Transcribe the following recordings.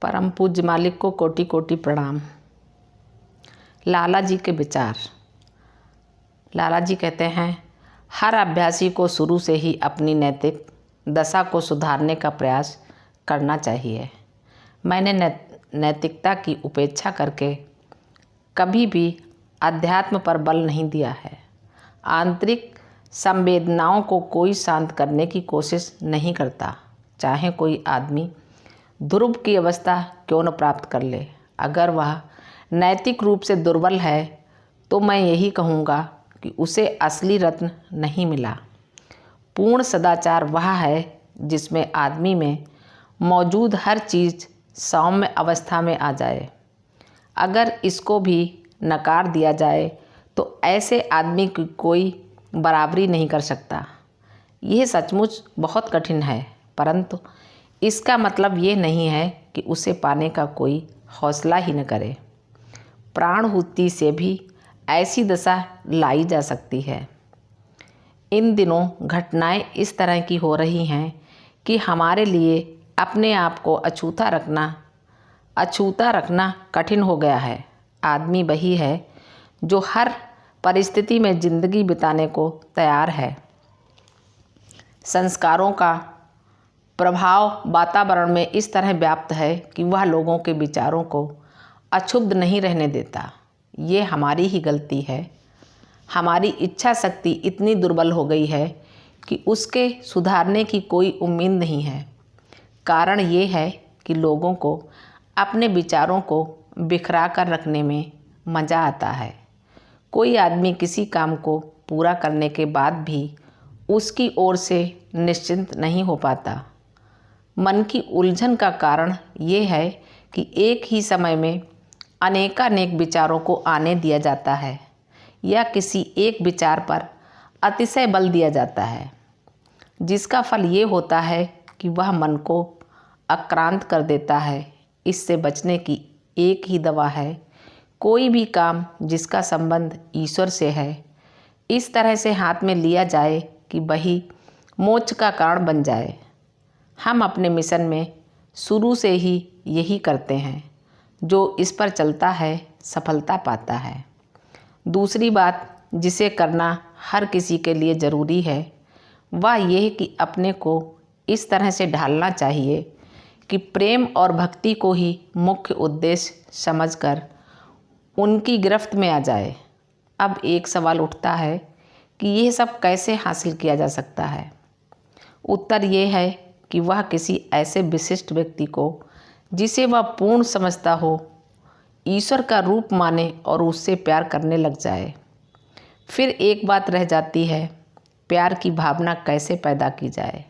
परम पूज्य मालिक को कोटि कोटि प्रणाम। लाला जी के विचार। लाला जी कहते हैं, हर अभ्यासी को शुरू से ही अपनी नैतिक दशा को सुधारने का प्रयास करना चाहिए। मैंने नैतिकता की उपेक्षा करके कभी भी अध्यात्म पर बल नहीं दिया है। आंतरिक संवेदनाओं को कोई शांत करने की कोशिश नहीं करता, चाहे कोई आदमी ध्रुव की अवस्था क्यों न प्राप्त कर ले। अगर वह नैतिक रूप से दुर्बल है तो मैं यही कहूँगा कि उसे असली रत्न नहीं मिला। पूर्ण सदाचार वह है जिसमें आदमी में मौजूद हर चीज़ सौम्य अवस्था में आ जाए। अगर इसको भी नकार दिया जाए तो ऐसे आदमी की कोई बराबरी नहीं कर सकता। यह सचमुच बहुत कठिन है, परंतु इसका मतलब ये नहीं है कि उसे पाने का कोई हौसला ही न करे। प्राणहुति से भी ऐसी दशा लाई जा सकती है। इन दिनों घटनाएं इस तरह की हो रही हैं कि हमारे लिए अपने आप को अछूता रखना कठिन हो गया है। आदमी वही है जो हर परिस्थिति में जिंदगी बिताने को तैयार है। संस्कारों का प्रभाव वातावरण में इस तरह व्याप्त है कि वह लोगों के विचारों को अक्षुब्ध नहीं रहने देता। ये हमारी ही गलती है। हमारी इच्छा शक्ति इतनी दुर्बल हो गई है कि उसके सुधारने की कोई उम्मीद नहीं है। कारण ये है कि लोगों को अपने विचारों को बिखरा कर रखने में मज़ा आता है। कोई आदमी किसी काम को पूरा करने के बाद भी उसकी ओर से निश्चिंत नहीं हो पाता। मन की उलझन का कारण ये है कि एक ही समय में अनेकानेक विचारों को आने दिया जाता है या किसी एक विचार पर अतिशय बल दिया जाता है, जिसका फल ये होता है कि वह मन को आक्रांत कर देता है। इससे बचने की एक ही दवा है, कोई भी काम जिसका संबंध ईश्वर से है इस तरह से हाथ में लिया जाए कि वही मोक्ष का कारण बन जाए। हम अपने मिशन में शुरू से ही यही करते हैं। जो इस पर चलता है सफलता पाता है। दूसरी बात जिसे करना हर किसी के लिए ज़रूरी है वह यह कि अपने को इस तरह से ढालना चाहिए कि प्रेम और भक्ति को ही मुख्य उद्देश्य समझकर उनकी गिरफ्त में आ जाए। अब एक सवाल उठता है कि यह सब कैसे हासिल किया जा सकता है। उत्तर ये है कि वह किसी ऐसे विशिष्ट व्यक्ति को जिसे वह पूर्ण समझता हो ईश्वर का रूप माने और उससे प्यार करने लग जाए। फिर एक बात रह जाती है, प्यार की भावना कैसे पैदा की जाए।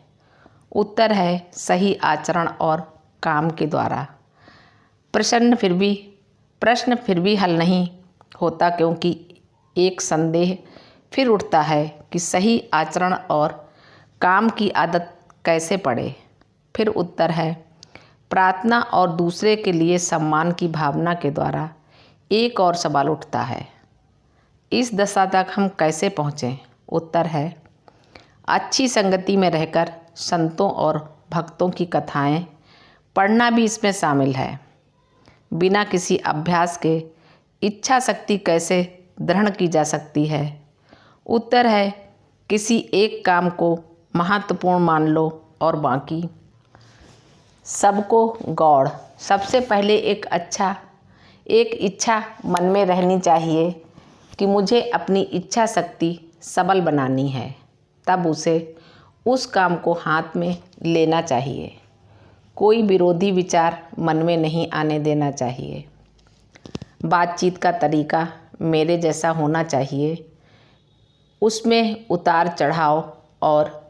उत्तर है सही आचरण और काम के द्वारा। प्रश्न फिर भी हल नहीं होता, क्योंकि एक संदेह फिर उठता है कि सही आचरण और काम की आदत कैसे पड़े। फिर उत्तर है प्रार्थना और दूसरे के लिए सम्मान की भावना के द्वारा। एक और सवाल उठता है, इस दशा तक हम कैसे पहुँचें। उत्तर है अच्छी संगति में रहकर संतों और भक्तों की कथाएं पढ़ना भी इसमें शामिल है। बिना किसी अभ्यास के इच्छा शक्ति कैसे दृढ़ की जा सकती है। उत्तर है किसी एक काम को महत्वपूर्ण मान लो और बाकी सबको गौड़। सबसे पहले एक इच्छा मन में रहनी चाहिए कि मुझे अपनी इच्छा शक्ति सबल बनानी है। तब उसे उस काम को हाथ में लेना चाहिए। कोई विरोधी विचार मन में नहीं आने देना चाहिए। बातचीत का तरीका मेरे जैसा होना चाहिए। उसमें उतार चढ़ाव और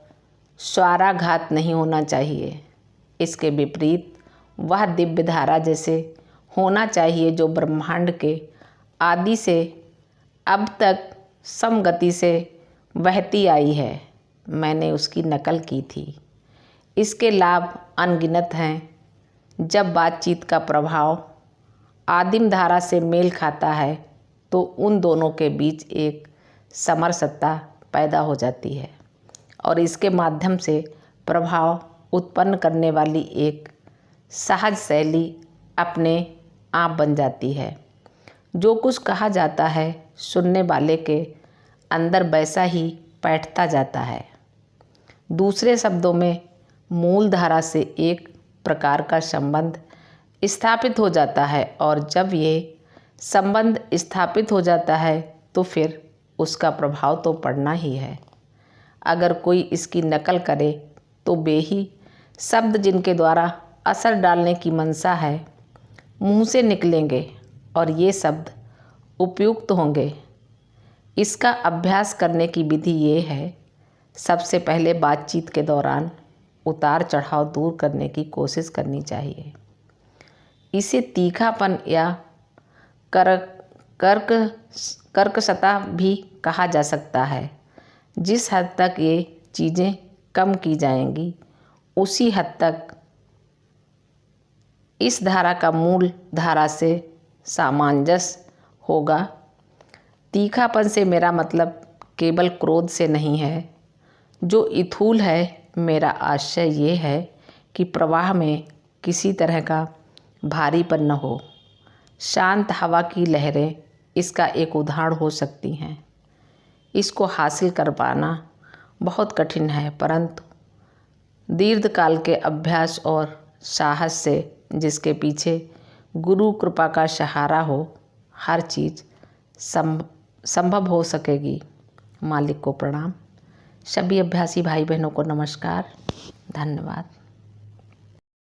स्वाराघात नहीं होना चाहिए। इसके विपरीत वह दिव्य धारा जैसे होना चाहिए जो ब्रह्मांड के आदि से अब तक समगति से बहती आई है। मैंने उसकी नकल की थी। इसके लाभ अनगिनत हैं। जब बातचीत का प्रभाव आदिम धारा से मेल खाता है तो उन दोनों के बीच एक समरसता पैदा हो जाती है और इसके माध्यम से प्रभाव उत्पन्न करने वाली एक सहज शैली अपने आप बन जाती है। जो कुछ कहा जाता है सुनने वाले के अंदर वैसा ही बैठता जाता है। दूसरे शब्दों में मूल धारा से एक प्रकार का संबंध स्थापित हो जाता है और जब ये संबंध स्थापित हो जाता है तो फिर उसका प्रभाव तो पड़ना ही है। अगर कोई इसकी नकल करे तो वे ही शब्द जिनके द्वारा असर डालने की मंशा है मुंह से निकलेंगे और ये शब्द उपयुक्त होंगे। इसका अभ्यास करने की विधि ये है, सबसे पहले बातचीत के दौरान उतार चढ़ाव दूर करने की कोशिश करनी चाहिए। इसे तीखापन या कर्कशता भी कहा जा सकता है। जिस हद तक ये चीज़ें कम की जाएंगी उसी हद तक इस धारा का मूल धारा से सामंजस्य होगा। तीखापन से मेरा मतलब केवल क्रोध से नहीं है जो इथूल है। मेरा आशय ये है कि प्रवाह में किसी तरह का भारीपन न हो। शांत हवा की लहरें इसका एक उदाहरण हो सकती हैं। इसको हासिल कर पाना बहुत कठिन है, परंतु दीर्घकाल के अभ्यास और साहस से जिसके पीछे गुरु कृपा का सहारा हो हर चीज़ संभव हो सकेगी। मालिक को प्रणाम। सभी अभ्यासी भाई बहनों को नमस्कार। धन्यवाद।